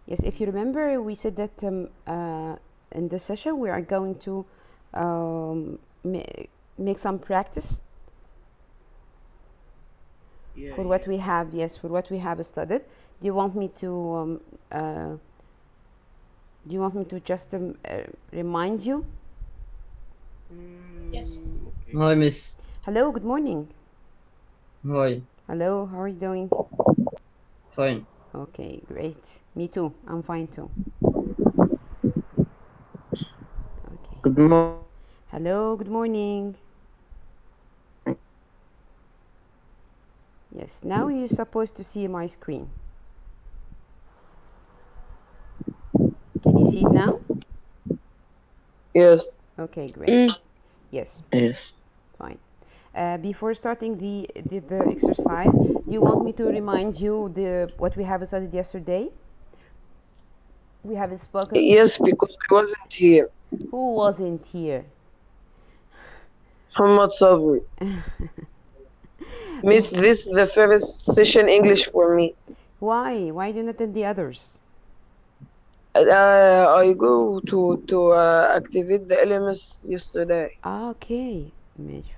Yes, if you remember, we said that in this session we are going to make some practice Yeah, for what yeah. we have. Yes, for what we have studied. Do you want me to just remind you? Yes. Okay. Hi, Miss. Hello, good morning. Hi. Hello, how are you doing? Fine. Okay, great. Me too. I'm fine too. Okay. Good morning. Hello, good morning. Yes, now you're supposed to see my screen. Can you see it now? Yes. Okay, great. Yes, Yes. fine. Before starting the exercise, do you want me to remind you what we have studied yesterday? We have spoken. Yes, because I wasn't here. Who wasn't here? Muhammad Sabri. Miss, this the first session English for me. Why? Why didn't attend the others? I go to activate the LMS yesterday. Okay,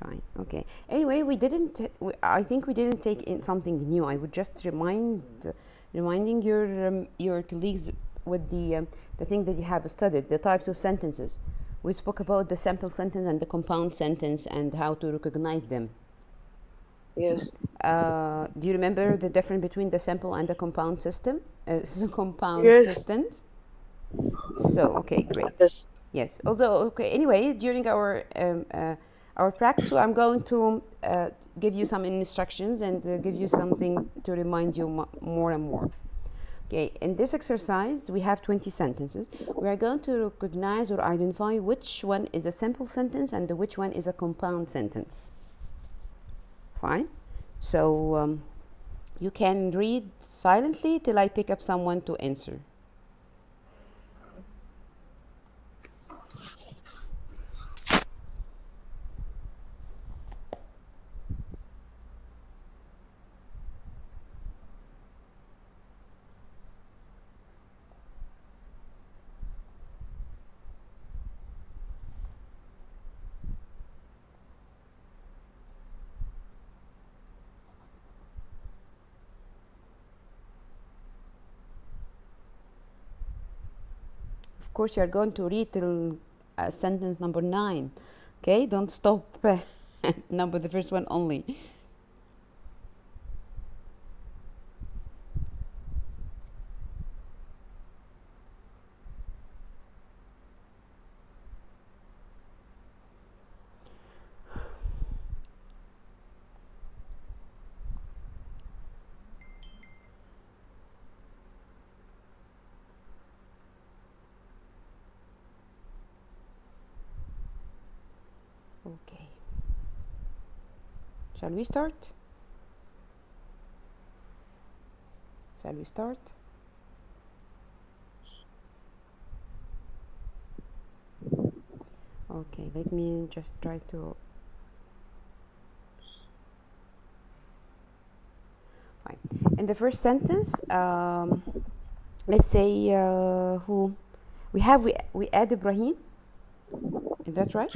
fine. Okay. Anyway, we didn't. I think we didn't take in something new. I would just reminding your colleagues with the thing that you have studied, the types of sentences. We spoke about the simple sentence and the compound sentence and how to recognize them. Yes. Do you remember the difference between the simple and the compound system? Compound Yes. systems. So okay, great. Yes. Yes. Although okay. Anyway, during our practice, I'm going to give you some instructions and give you something to remind you more and more. Okay. In this exercise, we have 20 sentences. We are going to recognize or identify which one is a simple sentence and which one is a compound sentence. Fine. So you can read silently till I pick up someone to answer. Of course, you are going to read till sentence number 9. Okay, don't stop number the first one only. Okay. Shall we start? Shall we start? Okay, let me just try to. Fine. In the first sentence, let's say who we have. We add Ibrahim. Is that right?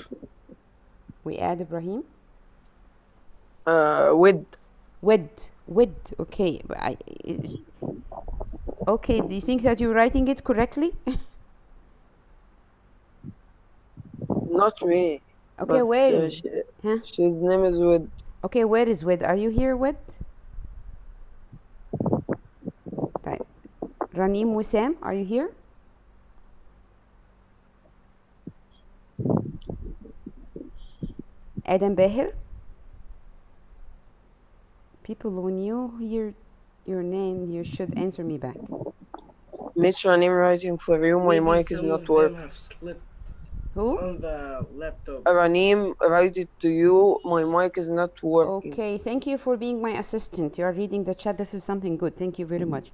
We add Ibrahim. With. With. Okay. Okay. Do you think that you're writing it correctly? Not me. Okay. But Where is? Huh? his name is With. Okay. Where is With? Are you here, With? طيب. Ranim Wissam, are you here? Adam Behir? People, when you hear your name, you should answer me back. Mitch, I'm writing for you. My Maybe mic is some not of them working. have slipped Who? on the laptop. Ranim, write it to you. My mic is not working. Okay, thank you for being my assistant. You are reading the chat. This is something good. Thank you very much.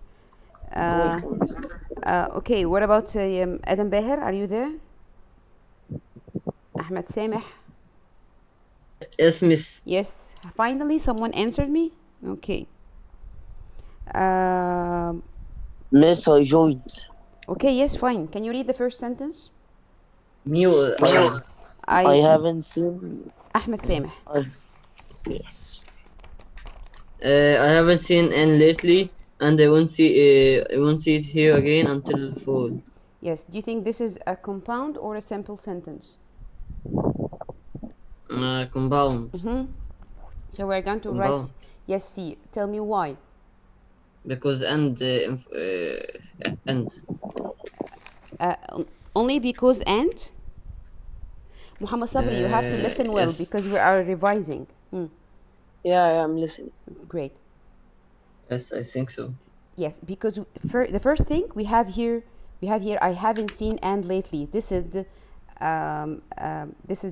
Welcome. Okay, what about Adam Behir? Are you there? Ahmed Sameh? Yes, Miss. Yes. Finally, someone answered me. Okay. Miss, I joined. Okay, yes, fine. Can you read the first sentence? Me I haven't seen. Ahmed Sameh. Okay. I haven't seen N lately, and I won't see it here again until fall. Yes. Do you think this is a compound or a simple sentence? Compound. So we're going to write Compound. yes, C. Tell me why. Because and Only because and? Muhammad Sabri, you have to listen well yes. because we are revising. Yeah, I am listening. Great. Yes, I think so. Yes, because the first thing we have here I haven't seen and lately. This is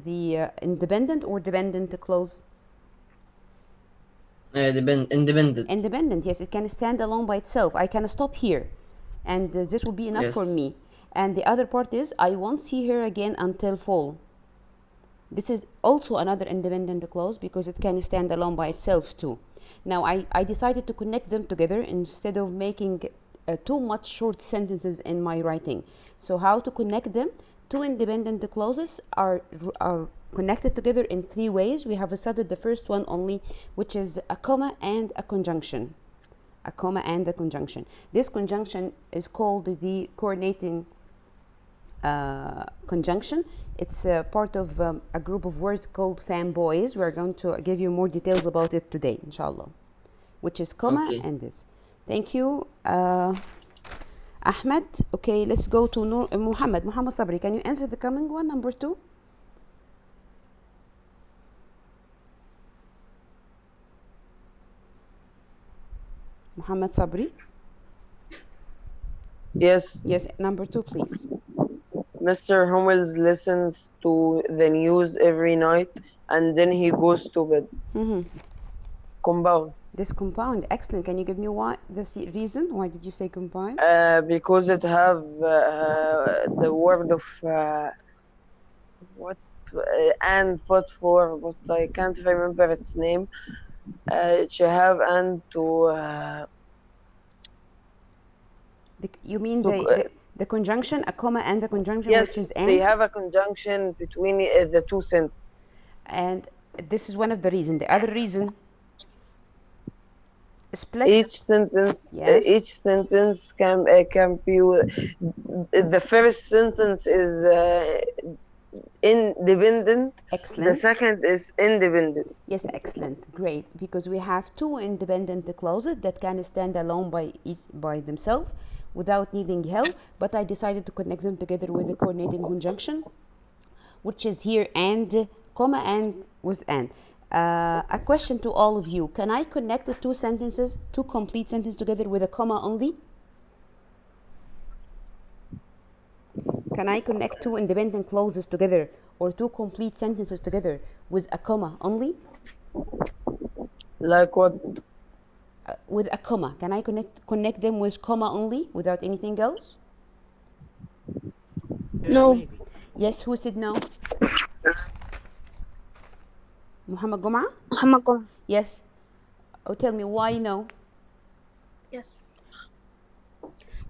the independent or dependent clause. Independent. Independent. Yes, it can stand alone by itself. I can stop here, and this will be enough for Yes. me. And the other part is I won't see her again until fall. This is also another independent clause because it can stand alone by itself too. Now I decided to connect them together instead of making too much short sentences in my writing. So how to connect them? Two independent clauses are connected together in three ways. We have studied the first one only, which is a comma and a conjunction. A comma and a conjunction. This conjunction is called the coordinating conjunction. It's part of a group of words called FANBOYS. We're going to give you more details about it today, inshallah, which is comma Okay. and this. Thank you, Ahmed. Okay, let's go to Muhammad Sabri. Can you answer the coming one, number 2? Muhammad Sabri. Yes, Yes, number 2, please. Mr. Hummels listens to the news every night and then he goes to bed. Compound. This compound, excellent. Can you give me why? This reason why did you say compound? Because it have the word of what and put for, but I can't remember its name. It should have and to You mean to the conjunction, a comma and the conjunction, yes, which is they and? have a conjunction between the two sentences. And this is one of the reasons. The other reason, split. Each Yes. sentence can be the first sentence is independent. Excellent. The second is independent. Yes, excellent. Great. Because we have two independent clauses that can stand alone by themselves without needing help, but I decided to connect them together with the coordinating conjunction, which is here and, comma, and with and. A question to all of you. Can I connect the two complete sentences together with a comma only? Can I connect two independent clauses together or two complete sentences together with a comma only? Like what? With a comma. Can I connect them with comma only without anything else? No. Yes, who said no? Muhammad Goma? Muhammad Goma. Yes. Oh, tell me why no? Yes.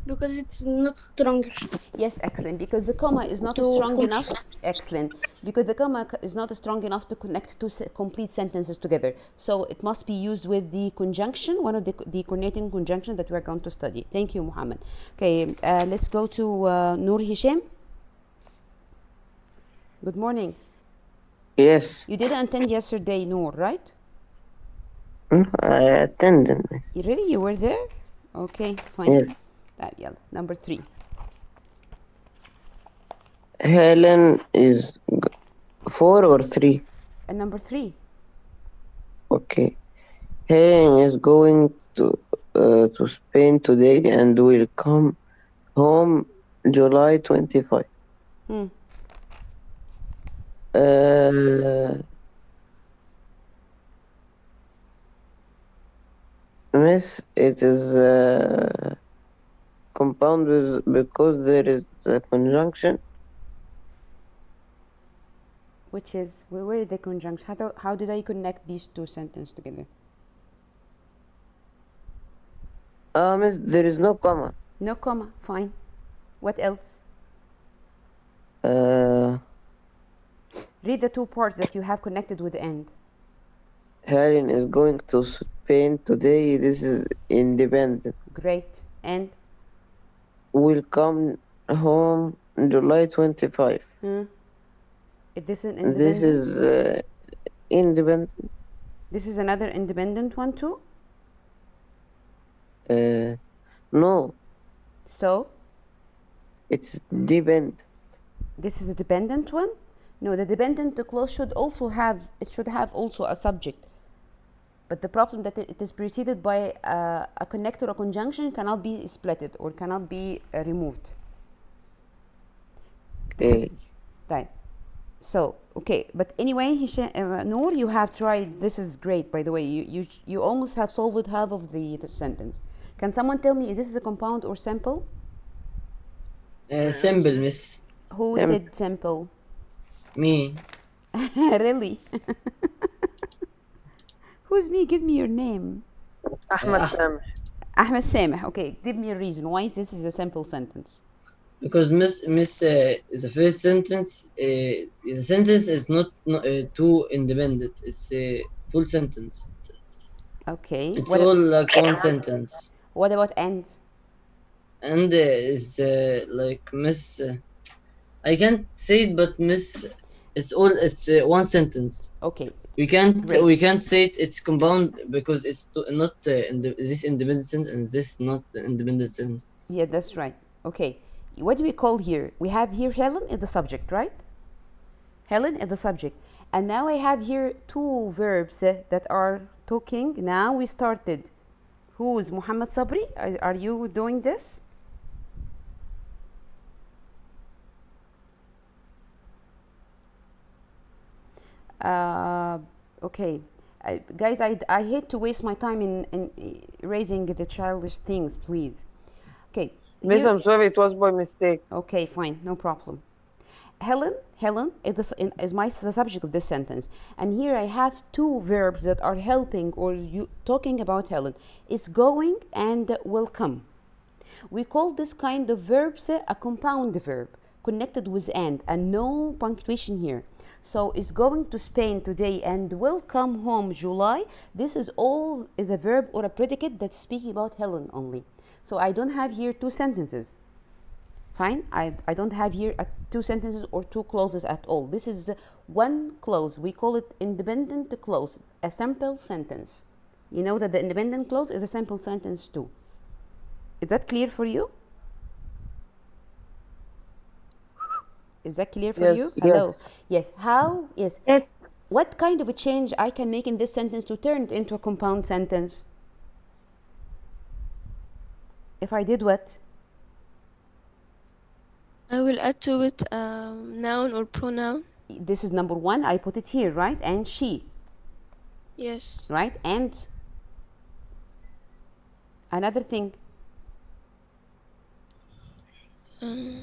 Because it's not stronger. Yes, excellent. Because the comma is not strong enough. Excellent. Because the comma is not strong enough to connect two complete sentences together. So it must be used with the conjunction, one of the coordinating conjunction that we're going to study. Thank you, Muhammad. Okay, let's go to Noor Hisham. Good morning. Yes. You didn't attend yesterday, Noor, right? I attended. Really? You were there? Okay, fine. Yes. Yalla. Number 3. Helen is 4 or 3? And number 3. Okay. Helen is going to Spain today and will come home July 25. Miss, it is compound because there is a conjunction. Which is, where is the conjunction? How did I connect these two sentences together? Miss, there is no comma. No comma. Fine. What else? Read the two parts that you have connected with the end. Helen is going to Spain today. This is independent. Great. And? Will come home July 25. Is this an independent? This is independent. This is another independent one too? No. So? It's dependent. This is a dependent one? No, the dependent clause should have also a subject. But the problem that it is preceded by a connector or conjunction cannot be splitted or cannot be removed. Okay. Right. So, okay, but anyway, Noor, you have tried. This is great, by the way. You almost have solved half of the sentence. Can someone tell me, is this a compound or simple? Simple, miss. Who said simple? Me. Really? Who's me? Give me your name. Ahmed Sameh. Ahmed Sameh. Okay, give me a reason why this is a simple sentence. Because miss the first sentence, the sentence is not too independent. It's a full sentence. Okay. It's all like one sentence. What about and? And is like miss. I can't say it, but miss. It's one sentence. Okay. We can't say it's compound because it's not this independent sentence and this not independent sentence. Yeah, that's right. Okay. What do we call here? We have here Helen is the subject, right? Helen is the subject. And now I have here two verbs that are talking. Now we started. Who's Muhammad Sabri? Are you doing this? Okay. Guys, I hate to waste my time in raising the childish things, please. Okay. Miss, I'm sorry, it was by mistake. Okay, fine, no problem. Helen is the subject of this sentence, and here I have two verbs that are helping or talking about Helen. Is going and will come. We call this kind of verbs a compound verb connected with and no punctuation here. So is going to Spain today and will come home July. This is a verb or a predicate that's speaking about Helen only. So I don't have here two sentences. Fine, I don't have here two sentences or two clauses at all. This is one clause. We call it independent clause, a simple sentence. You know that the independent clause is a simple sentence too. Is that clear for you? Is that clear for you? Hello. Yes. How? Yes. Yes. What kind of a change I can make in this sentence to turn it into a compound sentence? If I did what? I will add to it noun or pronoun. This is number one. I put it here, right? And she. Yes. Right? And another thing. A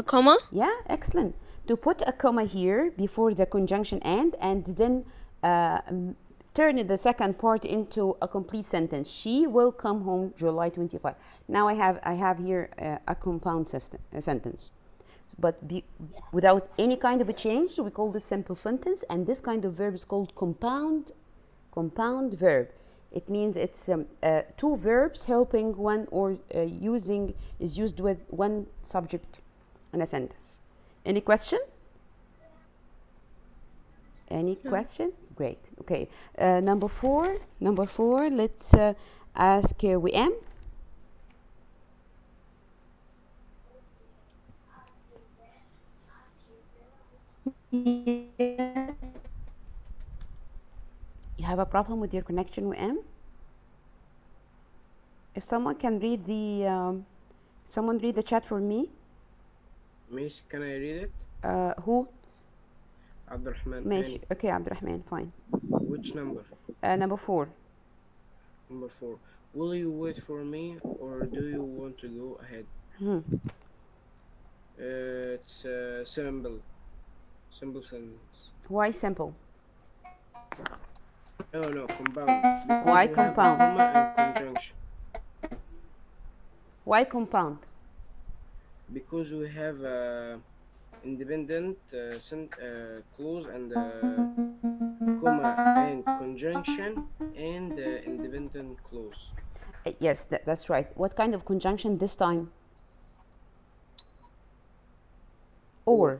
comma? Yeah, excellent. To put a comma here before the conjunction and then turn the second part into a complete sentence. She will come home July 25. Now I have here a compound sentence. But without any kind of a change, we call this simple sentence, and this kind of verb is called compound verb. It means it's two verbs helping one or is used with one subject in a sentence. Any question? Any question? Great. Okay. Number four. Let's ask WM. You have a problem with your connection, WM? If someone can read someone read the chat for me. Miss, can I read it? Who? Abdurrahman. ماشي. Okay, Abdurrahman, fine. Which number? Number 4. Number 4. Will you wait for me or do you want to go ahead? It's simple sentence. Why simple? No, compound. Why compound? Comma and conjunction. Why compound? Because we have independent clause and comma and conjunction and independent clause. Yes, that's right. What kind of conjunction this time? Or.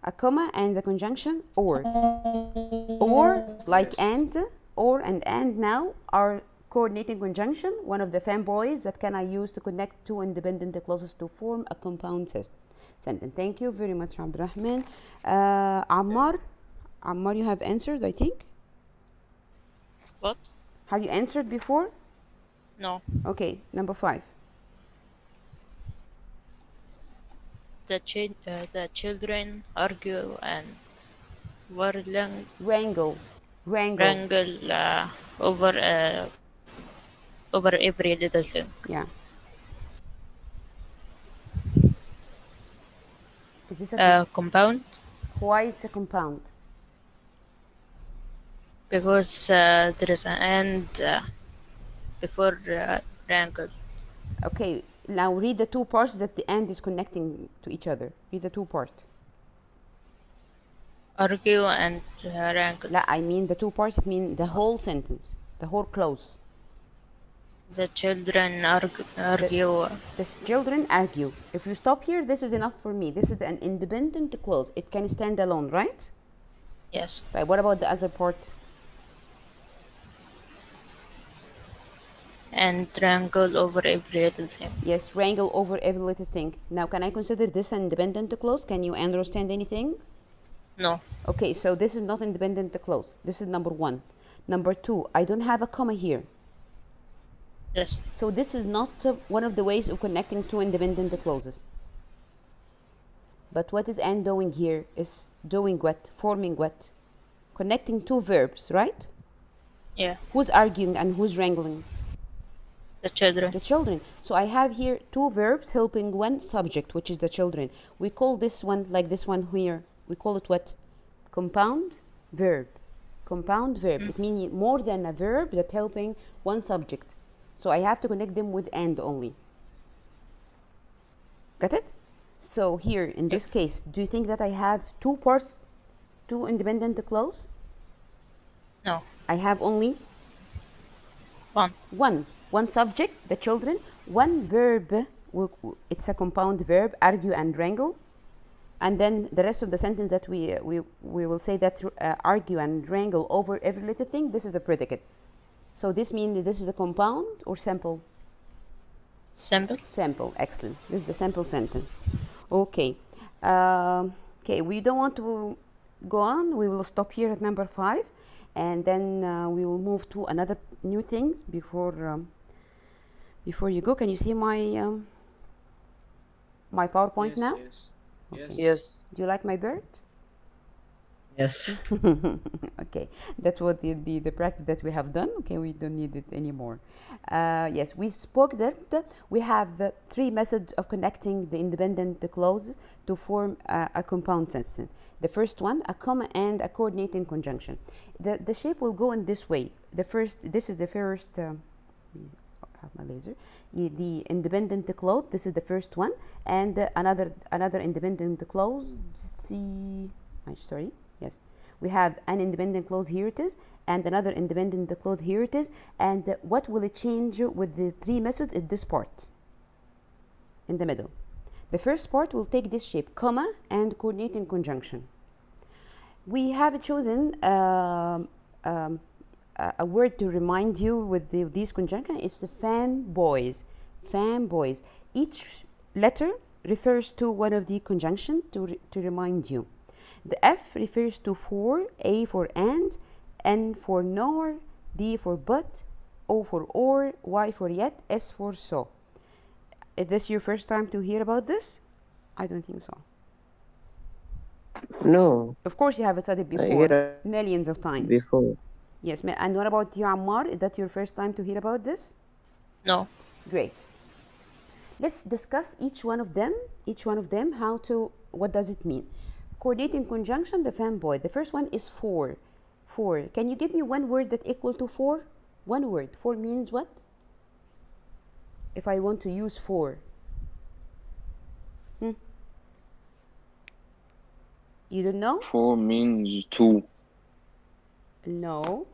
A comma and the conjunction or. Or, like Yes. and now are coordinating conjunction, one of the fanboys that can I use to connect two independent clauses to form a compound sentence. Thank you very much, Abdurrahman. Ammar, you have answered, I think. What? Have you answered before? No. Okay, number 5. The children argue and Wrangle. wrangle over every little thing. Yeah. Is this Compound why it's a compound? because there is an and before wrangle. Okay, now read the two parts that the and is connecting to each other. Read the two parts. Argue and wrangle. لا, I mean the two parts, it means the whole sentence, the whole clause. The children argue. The children argue. If you stop here, this is enough for me. This is an independent clause. It can stand alone, right? Yes. Right, what about the other part? And wrangle over every little thing. Yes, wrangle over every little thing. Now, can I consider this an independent clause? Can you understand anything? No. Okay, so this is not independent clause. This is number 1. Number 2, I don't have a comma here. Yes. So this is not one of the ways of connecting two independent clauses. But what is and doing here is doing what? Forming what? Connecting two verbs, right? Yeah. Who's arguing and who's wrangling? The children. The children. So I have here two verbs helping one subject, which is the children. We call this one, like this one here, we call it what? Compound verb. Compound verb. It means more than a verb that helping one subject. So I have to connect them with and only. Got it? So here, in this case, do you think that I have two parts, two independent clause? No. I have only One. One subject, the children, one verb, it's a compound verb, argue and wrangle. And then the rest of the sentence that we will say that argue and wrangle over every little thing, this is the predicate. So this means this is a compound or sample? Simple. Sample, excellent. This is the sample sentence. Okay. Okay, we don't want to go on. We will stop here at number 5. And then we will move to another new thing before you go. Can you see my my PowerPoint Yes, now? yes. Okay. Yes. Yes. Do you like my bird? Yes. Okay, that was the practice that we have done. Okay, we don't need it anymore. Yes, we spoke that we have 3 methods of connecting the independent clauses to form a compound sentence. The first one, a comma and a coordinating conjunction. The shape will go in this way. This is the first. Have my laser. The independent clause. This is the first one, and another independent clause. Sorry. Yes, we have an independent clause, here it is, and another independent clause, here it is. And what will it change with the 3 methods is this part in the middle. The first part will take this shape, comma and coordinating conjunction. We have chosen a word to remind you with these conjunction. It's the fanboys. Fanboys. Each letter refers to one of the conjunction to remind you. The F refers to for, A for and, N for nor, B for but, O for or, Y for yet, S for so. Is this your first time to hear about this? I don't think so. No, Of course you have studied I before, hear millions of times. before. Yes, and what about you, Ammar? Is that your first time to hear about this? No. Great. Let's discuss each one of them, what does it mean? Coordinating conjunction, the fanboy. The first one is for. For. Can you give me one word that equal to for? One word. For means what? if I want to use for? You don't know? For means to. No.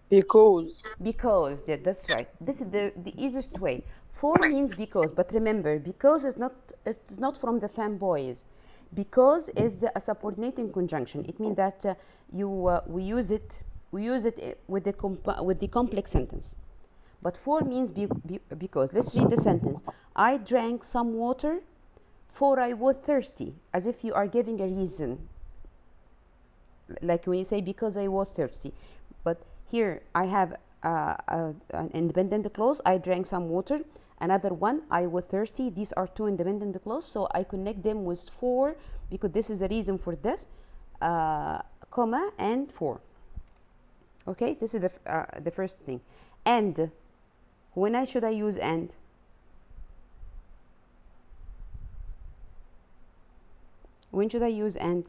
Because. Because, yeah, that's right. This is the easiest way. For means because, but remember, because is not, it's not from the fanboys. Because is a subordinating conjunction. It means that we use it with the complex sentence. But for means because. Let's read the sentence. I drank some water, for I was thirsty, as if you are giving a reason. Like when you say because I was thirsty. But here I have an independent clause. I drank some water. Another one, I was thirsty. These are two independent clauses, so I connect them with for because this is the reason for this, comma and for. Okay, this is the first thing. And when should I use and? When should I use and?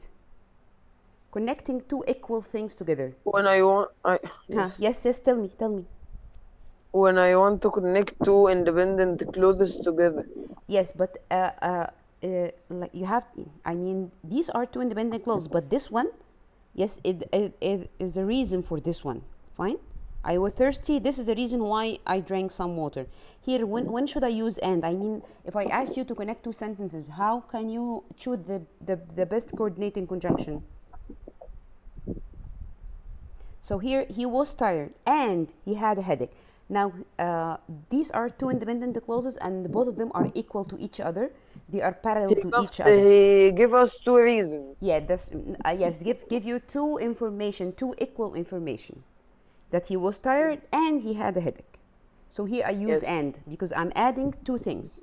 Connecting two equal things together. When I want, Yes, tell me. When I want to connect two independent clauses together. Yes, but like you have, I mean, these are two independent clauses, but this one, yes, it is the reason for this one. Fine? I was thirsty. This is the reason why I drank some water. Here, when should I use and? I mean, if I ask you to connect two sentences, how can you choose the best coordinating conjunction? So here, he was tired and he had a headache. Now, these are two independent clauses and both of them are equal to each other. They are parallel to each other. He give us two reasons. Yeah, that's, yes, give you two equal information. That he was tired and he had a headache. So here I use and because I'm adding two things.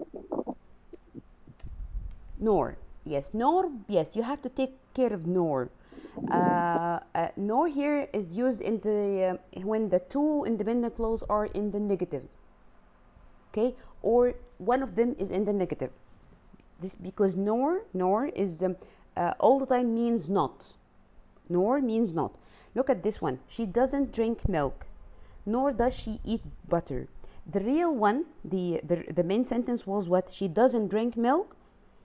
Nor, yes, you have to take care of nor. Nor here is used in the when the two independent clauses are in the negative, okay, or one of them is in the negative. This because nor is all the time means not. Nor means not. Look at this one. She doesn't drink milk, nor does she eat butter. The real one, the main sentence was what? She doesn't drink milk,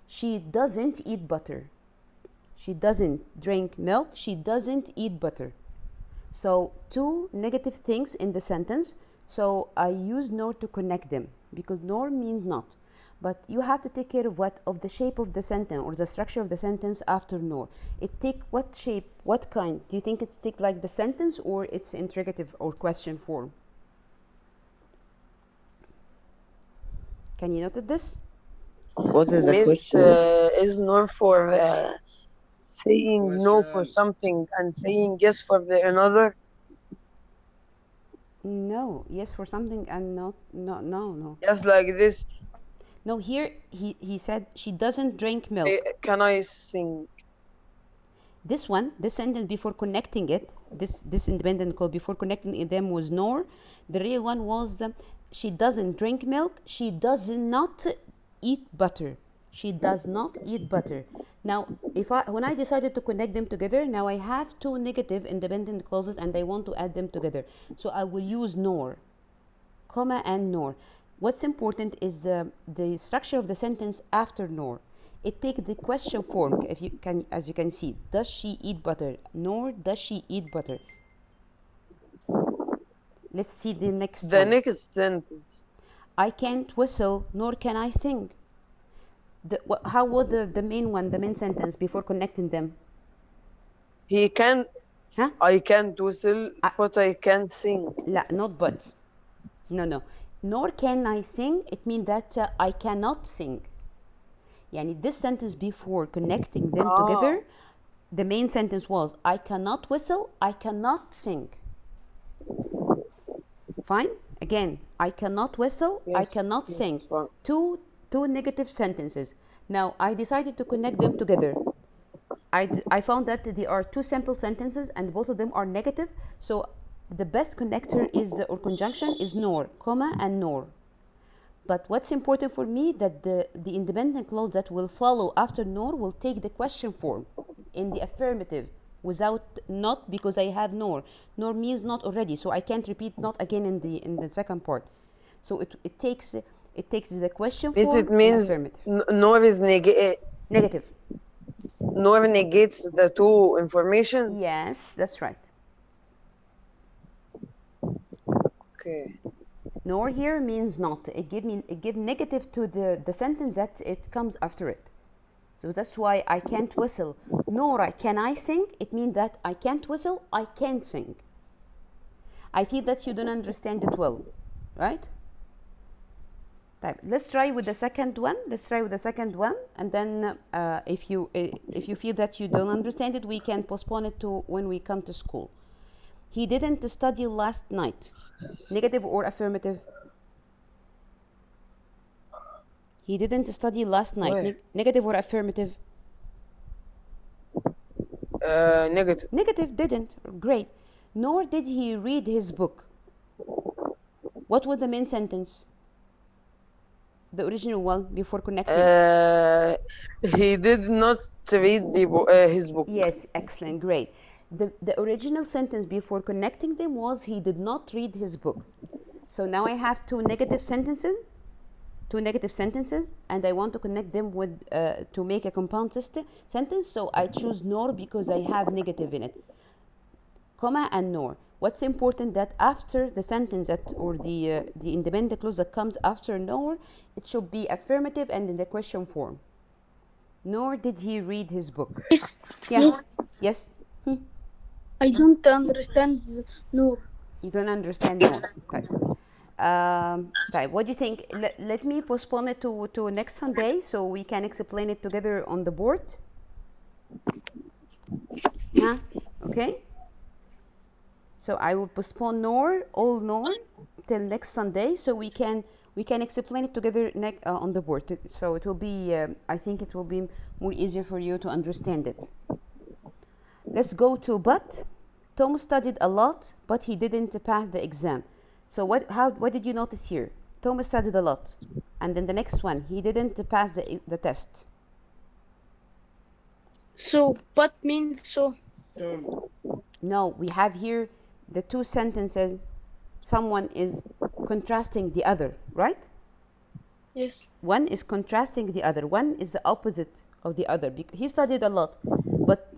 she doesn't eat butter. She doesn't drink milk, she doesn't eat butter. So two negative things in the sentence. So I use nor to connect them because nor means not. But you have to take care of what? Of the shape of the sentence or the structure of the sentence after nor. It take what shape, what kind? Do you think it's take like the sentence or it's interrogative or question form? Can you note this? What is the Miss, question? is nor for saying no for something and saying yes for the another? No, yes for something and no. Yes, like this. No, here he said she doesn't drink milk. Can I sing? This sentence before connecting it, this independent clause before connecting them was nor. The real one was she doesn't drink milk. She does not eat butter. She does not eat butter. Now, when I decided to connect them together, now I have two negative independent clauses and I want to add them together. So I will use nor, comma and nor. What's important is the structure of the sentence after nor. It takes the question form, as you can see. Does she eat butter? Nor does she eat butter. Let's see the next one. The next sentence. I can't whistle, nor can I sing. How was the main sentence before connecting them? He can't. Huh? I can't whistle, but I can sing. La, not but. No. Nor can I sing. It means that I cannot sing. Yani this sentence before connecting them together, the main sentence was I cannot whistle, I cannot sing. Fine? Again, I cannot whistle, I cannot sing. Two negative sentences. Now I decided to connect them together. I found that there are two simple sentences and both of them are negative. So the best connector is or conjunction is nor, comma and nor. But what's important for me that the independent clause that will follow after nor will take the question form in the affirmative without not, because I have nor. Nor means not already, so I can't repeat not again in the second part. So it takes It takes the question Means form it and means affirmative. nor is Negative. nor negates the two informations. Yes, that's right. Okay. Nor here means not. It give negative to the sentence that it comes after it. So that's why I can't whistle. Nor can I sing. It means that I can't whistle, I can't sing. I feel that you don't understand it well, right? Let's try with the second one. And then if you feel that you don't understand it, we can postpone it to when we come to school. He didn't study last night. Negative or affirmative? He didn't study last night. Negative or affirmative? Negative. Negative, didn't. Great. Nor did he read his book. What was the main sentence? The original one before connecting. He did not read his book. Yes, excellent, great. The original sentence before connecting them was he did not read his book. So now I have two negative sentences, and I want to connect them with to make a compound sentence. So I choose nor because I have negative in it. Comma and nor. What's important that after the sentence that or the independent clause that comes after nor, it should be affirmative and in the question form. Nor did he read his book. Yes. Yeah. Yes. I don't understand no. You don't understand nor. Type. What do you think? Let me postpone it to next Sunday so we can explain it together on the board. Yeah. Okay. So I will postpone nor till next Sunday so we can explain it together on the board. So it will be I think it will be more easier for you to understand it. Let's go to but. Tom studied a lot, but he didn't pass the exam. So what did you notice here? Tom studied a lot, and then the next one, he didn't pass the test. So but means so. No, we have here the two sentences. Someone is contrasting the other, right? Yes. One is contrasting the other. One is the opposite of the other. He studied a lot, but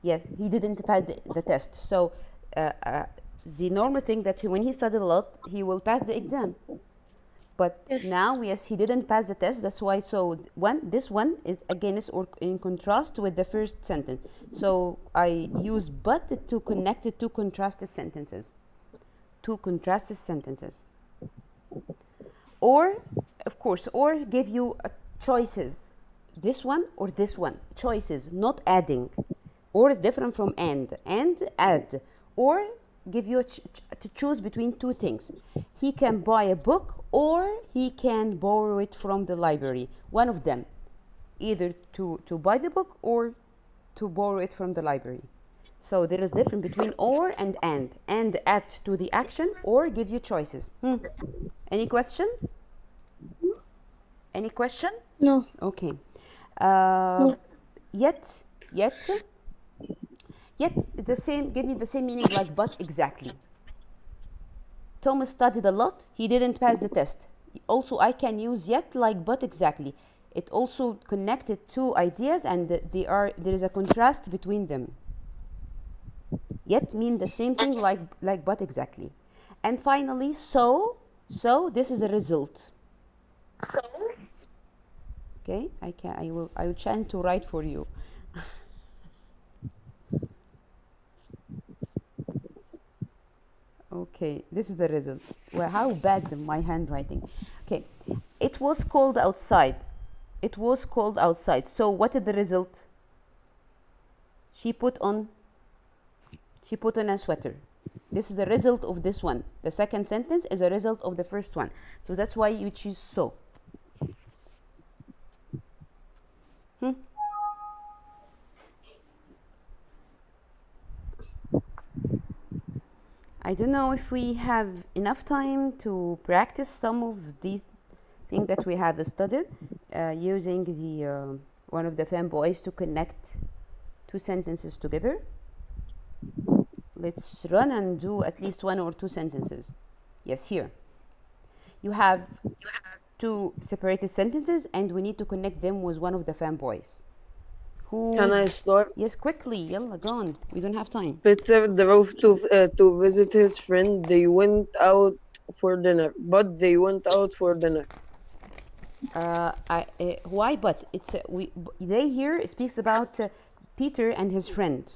yes, he didn't pass the test. So the normal thing that when he studied a lot, he will pass the exam. But yes. Now, yes, he didn't pass the test. That's why. So this one is against or in contrast with the first sentence. So I use but to connect it to contrasted sentences. Or, of course, or give you choices. This one or this one. Choices, not adding. Or different from and add. Or give you to choose between two things. He can buy a book or he can borrow it from the library. One of them. Either to buy the book or to borrow it from the library. So there is difference between or and add to the action or give you choices. Any question? Any question? No. Okay. No. Yet it's the same. Give me the same meaning like but exactly. Thomas studied a lot. He didn't pass the test. Also, I can use yet like but exactly. It also connected two ideas, and there is a contrast between them. Yet mean the same thing like but exactly. And finally, so this is a result. Okay, I will try to write for you. Okay, this is the result. Well, how bad my handwriting. Okay, it was cold outside. So what is the result? She put on a sweater. This is the result of this one. The second sentence is a result of the first one. So that's why you choose so. I don't know if we have enough time to practice some of these things that we have studied using the one of the FANBOYS to connect two sentences together. Let's run and do at least one or two sentences. Yes, here. You have two separated sentences, and we need to connect them with one of the fanboys. Can I start? Yes, quickly. Yalla, go on. We don't have time. Peter drove to visit his friend. They went out for dinner, but they went out for dinner. Why? But it's they here speaks about Peter and his friend.